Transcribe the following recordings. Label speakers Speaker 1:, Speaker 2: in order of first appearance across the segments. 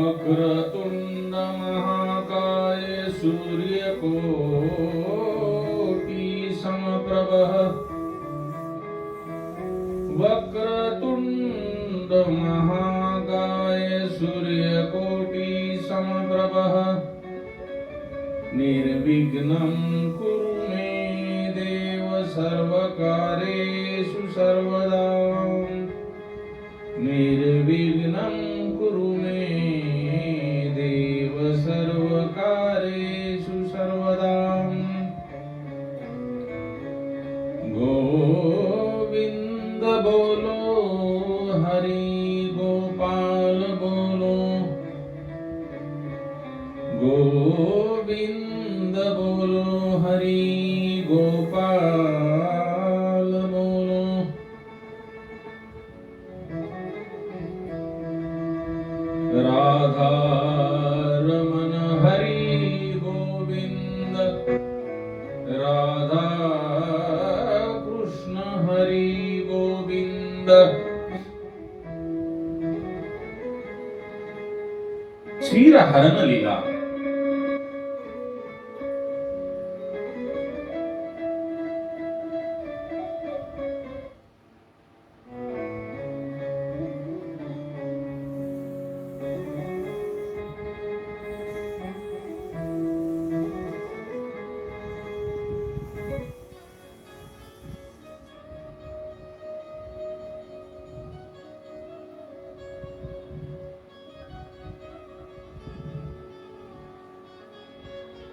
Speaker 1: वक्रतुंड महाकाय सूर्यकोटि समप्रभः वक्रतुंड महाकाय सूर्यकोटि समप्रभः निर्विघ्नं कुरु मे देव सर्वकार्येषु सर्वदा निर्विघ्नं कुरु मे देव सर्वकार्येषु सर्वदा गोविंद बोलो हरि गोपाल बोलो गोविंद बोलो हरि गोपाल बोलो राधा रमन हरि गोविंद राधा कृष्ण हरि गोविंद क्षीरहरण लीला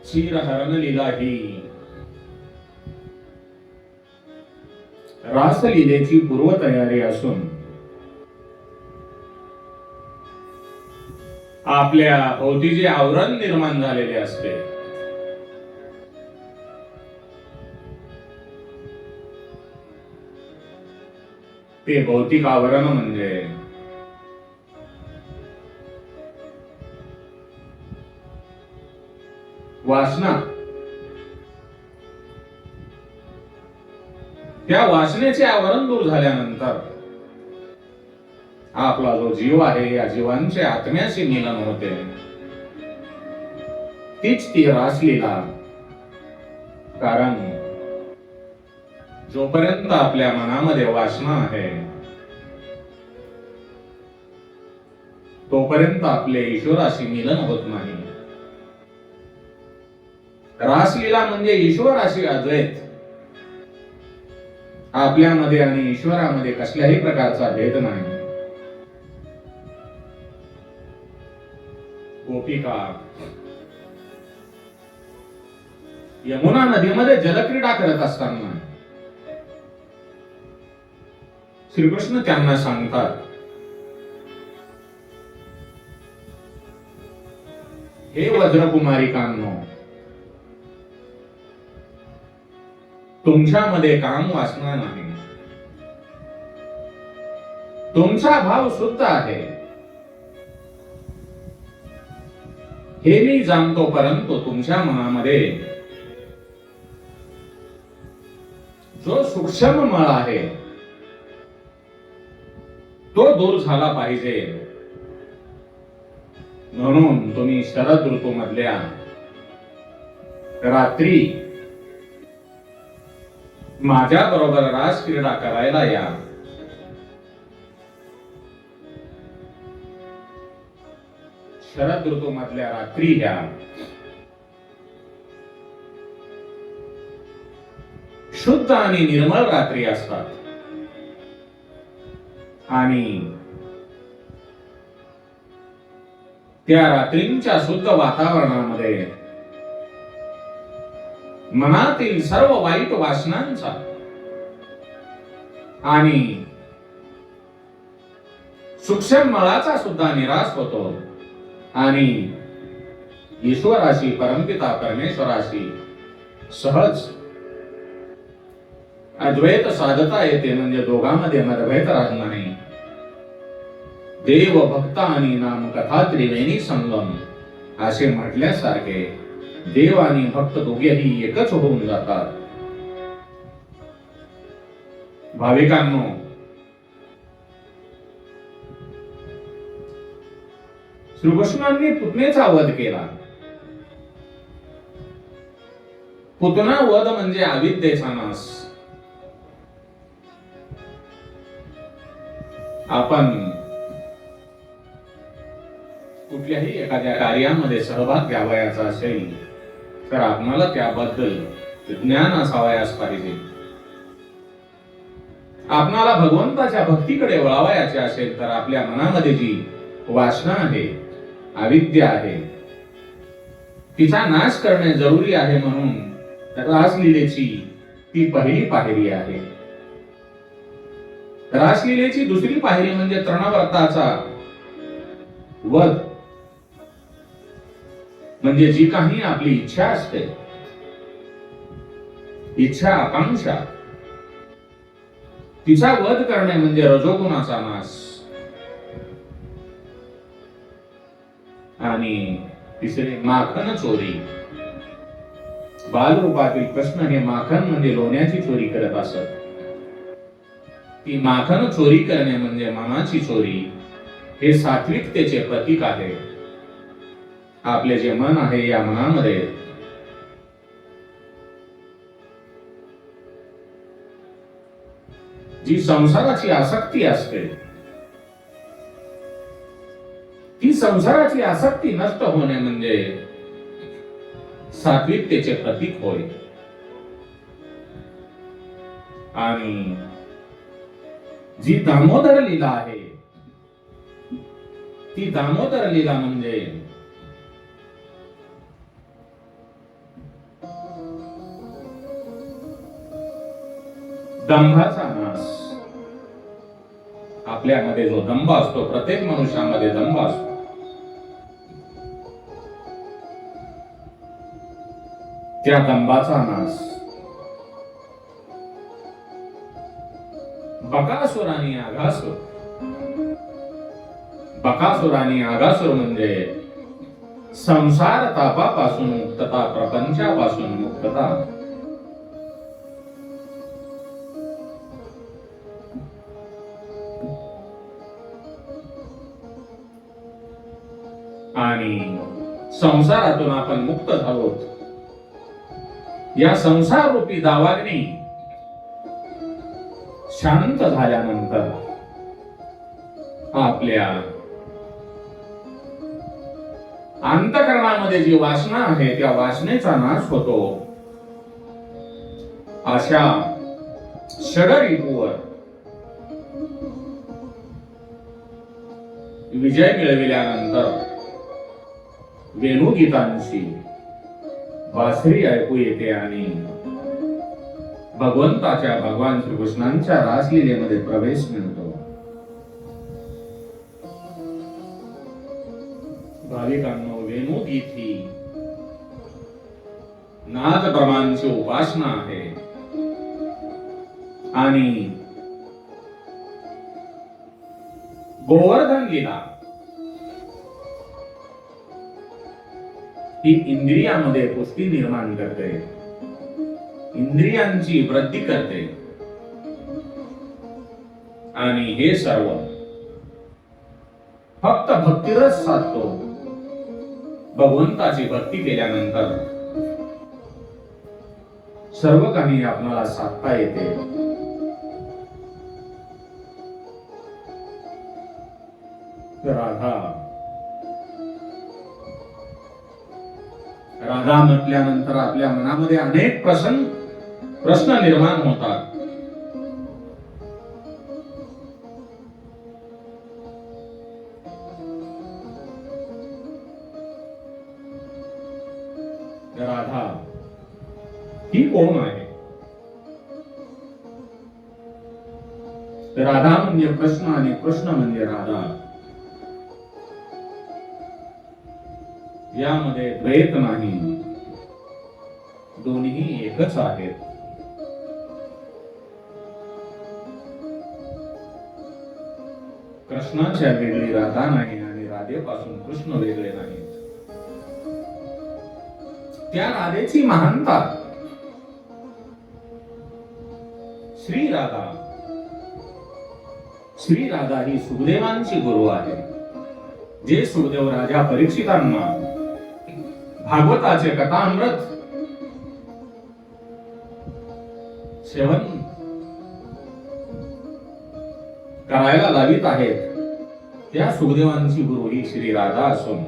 Speaker 1: क्षीरहरण लीला ही रासलीलेची पूर्वतयारी असून आपल्या भोवती जे आवरण निर्माण झालेले असते ते भौतिक आवरण म्हणजे वासना. त्या वासनेचे आवरण दूर झाल्यानंतर आपला जो जीव आहे या जीवांचे आत्म्याशी मिलन होते. तीच ती रासलीला. कारण जोपर्यंत आपल्या मनामध्ये वासना आहे तोपर्यंत आपले ईश्वराशी मिलन होत नाही. रासलीला म्हणजे ईश्वराशी अद्वैत. आपल्यामध्ये आणि ईश्वरामध्ये कसल्याही प्रकारचा भेद नाही. गोपिका यमुना नदीमध्ये जलक्रीडा करत असताना श्रीकृष्ण त्यांना सांगतात, हे वज्रकुमारिकांनो, तुमच्यामध्ये काम वासना नाही. तुमचा भाव शुद्ध आहे हे मी जाणतो. परंतु तुमच्या मनामध्ये जो सूक्ष्म मळ आहे तो दूर झाला पाहिजे. म्हणून तुम्ही शरद ऋतू मधल्या रात्री माझ्या बरोबर रास क्रीडा करायला या. शरद ऋतू मधल्या रात्री ह्या शुद्ध आणि निर्मळ रात्री असतात. आणि त्या रात्रींच्या शुद्ध वातावरणामध्ये मनातील सर्व वाईट वासनांचा आणि सूक्ष्म मळाचा सुद्धा निराश होतो आणि ईश्वराशी, परमपिता परमेश्वराशी सहज अद्वैत साधता येते. म्हणजे दोघांमध्ये मतभेद राहत नाही. देव भक्त आणि नाम कथा त्रिवेणी संगम असे म्हटल्यासारखे देव आणि भक्त दोघेही एकच होऊन जातात. भाविकांनो, श्रीकृष्णांनी पुतनेचा वध केला. पुतना वध म्हणजे अविद्येचा नाश. आपण कुठल्याही एखाद्या कार्यामध्ये सहभाग घ्यावयाचा असेल तर आपणाला त्याबद्दल ज्ञान असावयास पाहिजे. आपणाला भगवंताच्या भक्तीकडे वळावयाचे असेल तर आपल्या मनामध्ये जी वासना आहे, अविद्या आहे, तिचा नाश करणे जरुरी आहे. म्हणून रासलीलेची ती पहिली पायरी आहे. रासलीलेची दुसरी पायरी म्हणजे तृणव्रताचा वध. म्हणजे जी काही आपली इच्छा असते, इच्छा आकांक्षा, तिचा वध करणे म्हणजे रजोगुणाचा नाश. आणि तिसरे माखन चोरी. बालरूपातील कृष्ण हे माखन म्हणजे लोण्याची चोरी करत असत. ती माखन चोरी करणे म्हणजे मनाची चोरी. हे सात्विकतेचे प्रतीक आहे. आपले जे मन आहे, या मनामध्ये जी संसाराची आसक्ती असते, ती संसाराची आसक्ती नष्ट होणे म्हणजे सात्विकतेचे प्रतीक होय. आणि जी दामोदर लीला आहे, ती दामोदर लीला म्हणजे दंभाचा नाश. आपल्यामध्ये जो दंभ असतो, प्रत्येक मनुष्यामध्ये दंभ असतो, त्या दंभाचा नाश. बकासुर आणि आघासुर. बकासुर आणि आघासुर म्हणजे संसार तापापासून मुक्तता, प्रपंचापासून मुक्तता. आणि संसारातून आपण मुक्त झालो. या संसार रूपी दावाग्नी शांत झाल्यानंतर आपल्या अंतःकरणामध्ये जी वासना आहे, त्या वासनेचा नाश होतो. अशा षडरिपूवर विजय मिळविल्यानंतर वेणुगीतांची बासरी ऐकू येते आणि भगवंताच्या, भगवान श्रीकृष्णांच्या रासलीलेमध्ये प्रवेश मिळतो. भाविकांनो, वेणुगीत ही नाद ब्रह्मांची उपासना आहे. आणि गोवर्धन लीला ही इंद्रियामध्ये पुष्टी निर्माण करते, इंद्रियांची वृद्धी करते. आणि हे सर्व फक्त भक्तिरस साधतो. भगवंताची भक्ती केल्यानंतर सर्व काही आपल्याला साधता येते. राधा म्हटल्यानंतर आपल्या मनामध्ये अनेक प्रश्न निर्माण होतात. राधा ही कोण आहे? राधा म्हणजे कृष्ण आणि कृष्ण म्हणजे राधा. यामध्ये द्वैत नाही, दोन्ही एकच आहेत. कृष्णाच्या वेगळी राधा नाही आणि राधेपासून कृष्ण वेगळे नाही. त्या राधेची महानता श्री राधा ही सुखदेवांची गुरु आहे. जे सुखदेव राजा परीक्षितांना भागवताचे कथामृत सेवन करायला लावित आहेत, त्या सुखदेवांची गुरु ही श्री राधा असून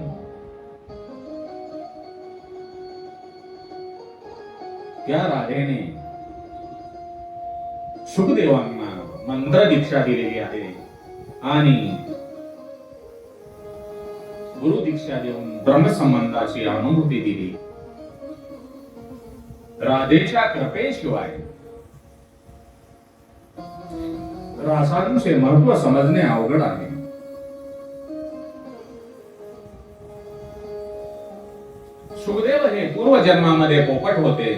Speaker 1: त्या राधेने सुखदेवांना मंत्र दीक्षा दिलेली आहे आणि गुरु दीक्षा देऊन ब्रह्मसंबंधाची अनुभूती दिली. राधेच्या कृपेशिवाय रासांचे महत्व समजणे अवघड आहे. सुखदेव हे पूर्वजन्मामध्ये पोपट होते.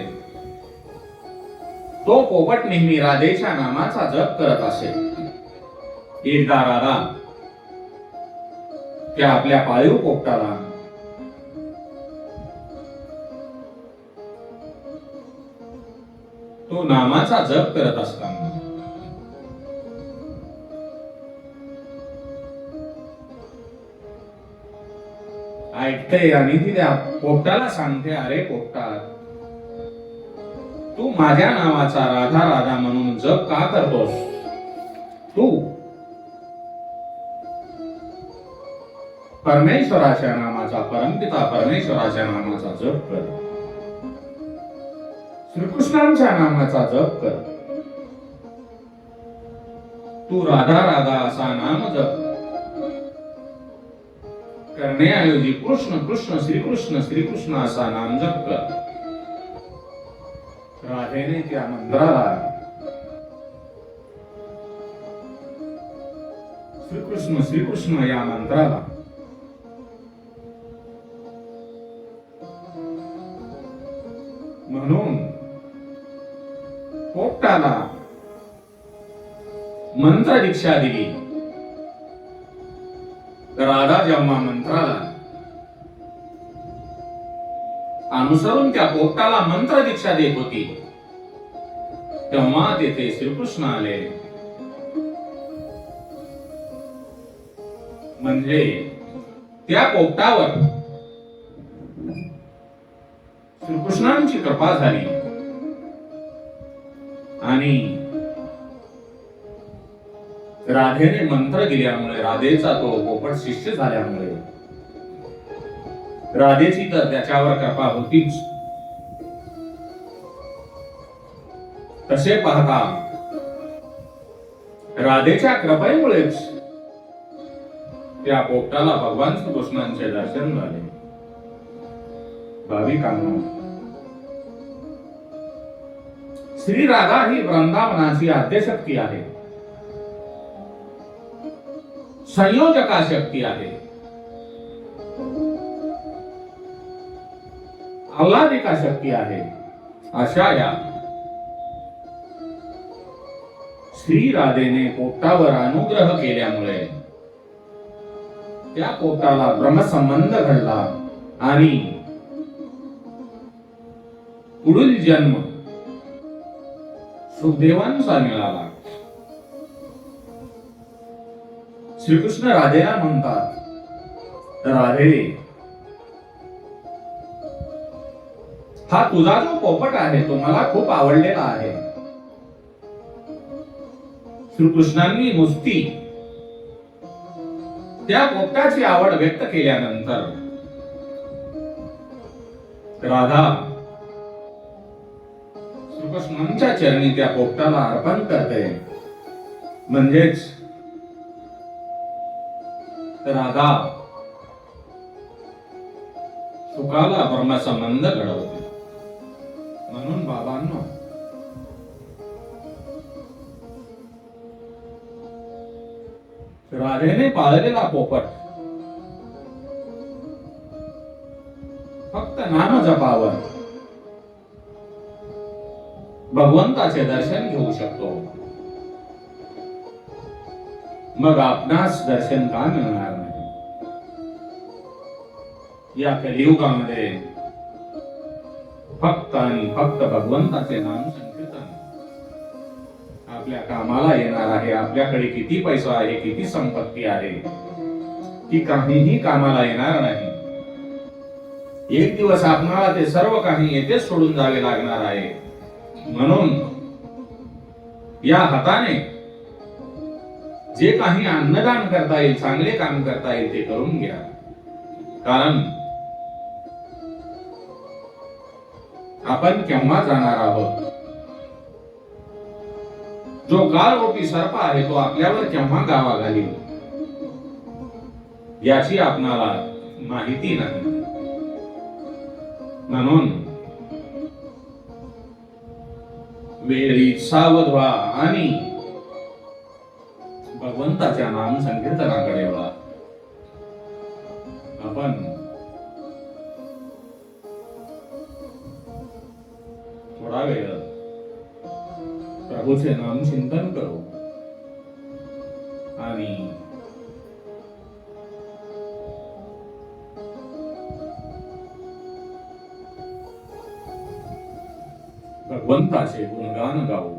Speaker 1: तो पोपट नेहमी राधेच्या नामाचा जप करत असे. एकदा राधा त्या आपल्या पाळीव पोपटाला तो नामाचा जप करत असताना ऐकते आणि ती त्या पोपटाला सांगते, अरे पोपटा, तू माझ्या नावाचा राधा राधा म्हणून जप का करतोस? तू परमेश्वराच्या नामाचा, परमपिता परमेश्वराच्या नामाचा जप कर, श्रीकृष्णांच्या नामाचा जप कर. तू राधा राधा असा नाम जप करण्याऐवजी कृष्ण कृष्ण श्रीकृष्ण श्रीकृष्ण असा नाम जप कर. राधेने त्या मंत्राला श्रीकृष्ण श्रीकृष्ण या मंत्राला म्हणून पोपटाला मंत्र दीक्षा दिली. राधा जेव्हा मंत्राला अनुसरून त्या पोपटाला मंत्र दीक्षा देत होती, तेव्हा तेथे श्रीकृष्ण आले. म्हणजे त्या पोपटावर श्रीकृष्णांची कृपा झाली आणि राधेने मंत्र दिल्यामुळे, राधेचा तो पोपट शिष्य झाल्यामुळे राधेची तर त्याच्यावर कृपा होतीच. तसे पाहता राधेच्या कृपेमुळेच त्या पोपटाला भगवान श्रीकृष्णांचे दर्शन झाले. भाविकांनो, श्री राधा ही वृंदावनाची आद्यशक्ती आहे, संयोजका शक्ती आहे, आल्हादिका शक्ती आहे. अशा या श्री राधेने पोपटावर अनुग्रह केल्यामुळे त्या पोपटाला ब्रह्मसंबंध घडला आणि पुढील जन्म सुखदेवांचा मिळाला. श्रीकृष्ण राधेला म्हणतात, राधे, हा तुझा जो पोपट आहे तो मला खूप आवडलेला आहे. श्रीकृष्णांनी नुसती त्या पोपटाची आवड व्यक्त केल्यानंतर राधा श्रीकृष्णांच्या चरणी त्या पोपटाला अर्पण करते. म्हणजेच राधा सुखाला ब्रह्मसंबंध घडवते. म्हणून बाबांनो, राधेने पाळलेला पोपट फक्त नाम जपावर भगवंताचे दर्शन घेऊ शकतो. मग आपणास दर्शन का मिळणार नाही? या कलियुगामध्ये फक्त आणि फक्त भगवंताचे नाम संकीर्तन आपल्या कामाला येणार आहे. आपल्याकडे किती पैसा आहे, किती संपत्ती आहे, की काहीही कामाला येणार नाही. एक दिवस आपणाला ते सर्व काही येथेच सोडून जावे लागणार आहे. म्हणून या हाताने जे काही अन्नदान करता येईल, चांगले काम करता येईल ते करून घ्या. कारण आपण केव्हा जाणार आहोत. जो काळरूपी सर्प आहे तो आपल्यावर केव्हा गावा घालील याची आपणाला माहिती नाही. म्हणून वेळी सावध व्हा आणि भगवंताच्या नाम संकीर्तनाकडे वळा. आपण थोडा वेळ प्रभूचे नाम चिंतन करू आणि भगवंताचे गुणगान गाऊ.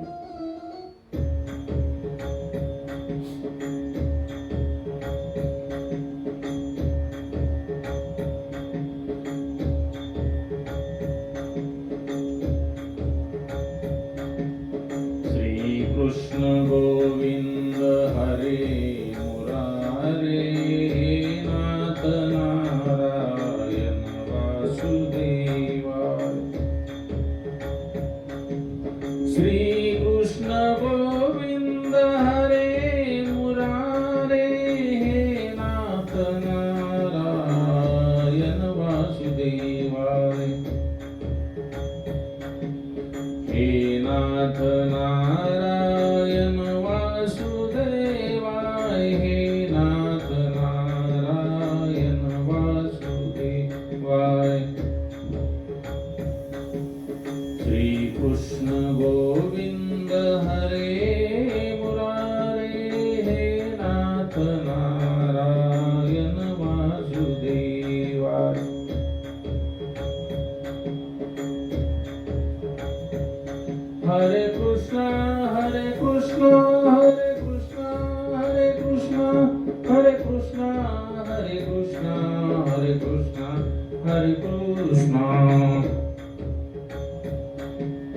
Speaker 1: कृष्ण गोविंद हरे मुरारे नाथ नारायण वासुदेवा. श्री कृष्ण गोविंद हरे मुरारे नाथ नारायण वासुदेवा. हे नाथ नारायण वासुदेवाय. हे नाथ नारायण वासुदेवाय. श्री कृष्ण गोविंद हरे मुरारे हे नाथ नारायण वासुदेवाय. हरे कृष्ण हरे कृष्ण हरे कृष्ण हरे कृष्ण हरे कृष्ण हरे कृष्ण हरे कृष्ण हरे कृष्ण.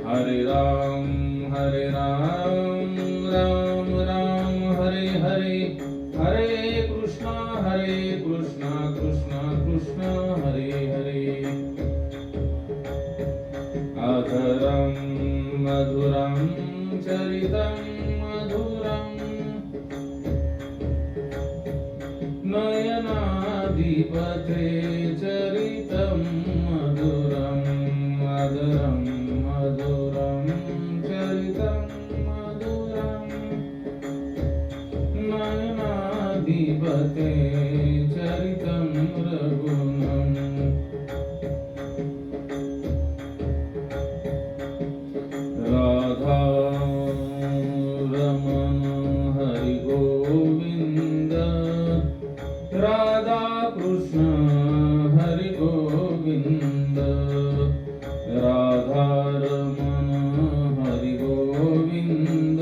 Speaker 1: हरे राम राम राम हरे हरे. हरे कृष्ण कृष्ण कृष्ण हरे हरे. अधरं मधुरं चरितं मधुरं नयनाधिपते चरितं मधुरं. मधुरं मधुरं चरितं मधुरं नयनाधिपते चरितं रघुनं. राधा रमण हरि गोविंद. राधा कृष्ण हरि गोविंद. राधा रमण हरि गोविंद.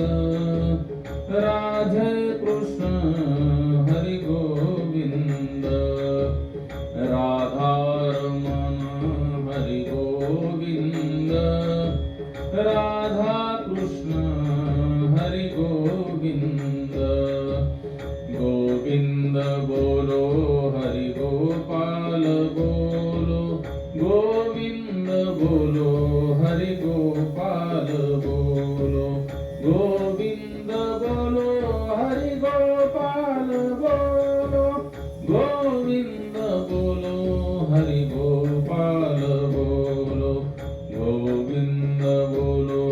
Speaker 1: राधे कृष्ण हरि गोविंद. राधा रमण हरि गोविंद. राधा कृष्ण हरि गोविंद. गोविंद बोलो हरि गोपाल बोलो. गोविंद बोलो हरि गोपाल बोलो. गोविंद बोलो हरि गोपाल बोलो. गोविंद बोलो हरि गोपाल बोलो. गोविंद बोलो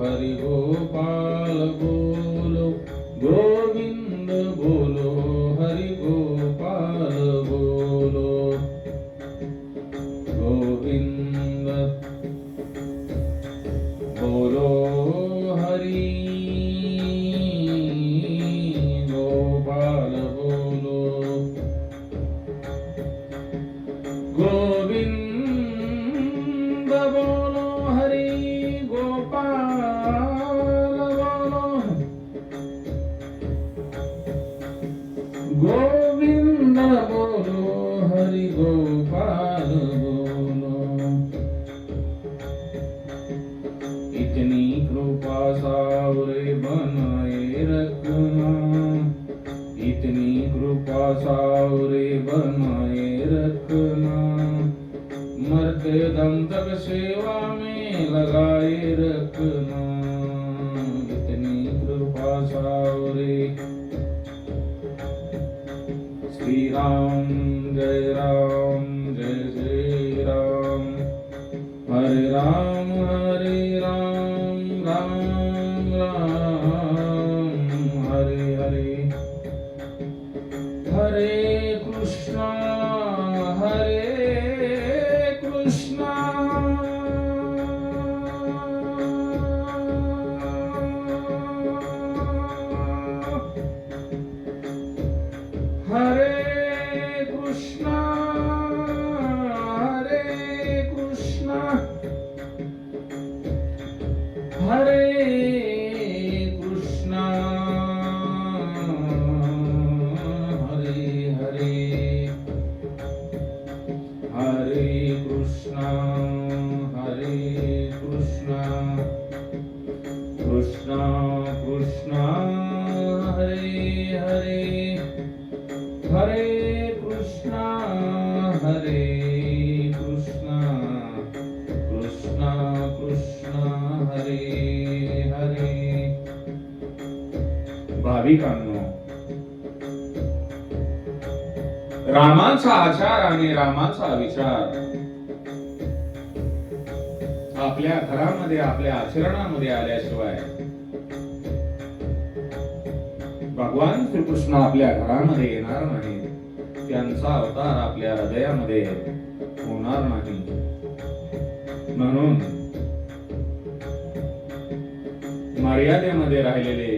Speaker 1: हरि गोपाल बोलो. गोविंद बोलो हरि गोपाल बोलो. गोविंद बोलो हरि गोपाल बोलो. गोविंद बोलो हरि गोपाल बोलो. गोविंद राम जय जय राम, हरे राम राम राम हरे हरे, हरे कृष्णा हरे कृष्णा हरे कृष्णा हरे हरे, हरे कृष्णा कृष्णा कृष्णा हरे हरे, हरे कृष्णा कृष्णा कृष्णा हरे हरे. भाविकांनो, रामाचा आचार आणि रामाचा विचार आपल्या घरामध्ये आपल्या आचरणामध्ये आल्याशिवाय भगवान श्रीकृष्ण आपल्या घरामध्ये येणार नाही, त्यांचा अवतार आपल्या हृदयामध्ये होणार नाही. म्हणून मर्यादेमध्ये राहिलेले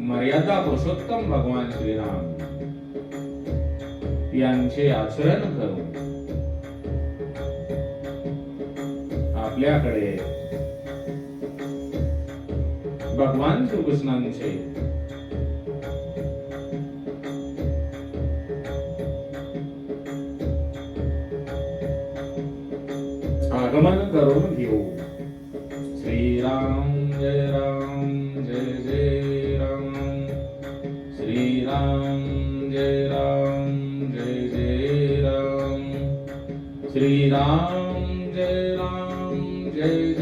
Speaker 1: मर्यादा पुरुषोत्तम भगवान श्रीराम यांचे आचरण करून आपल्याकडे भगवान श्रीकृष्णांचे आगमन करून घेऊ. श्रीराम जय राम, श्रीराम जय राम, श्रीराम जय राम, जय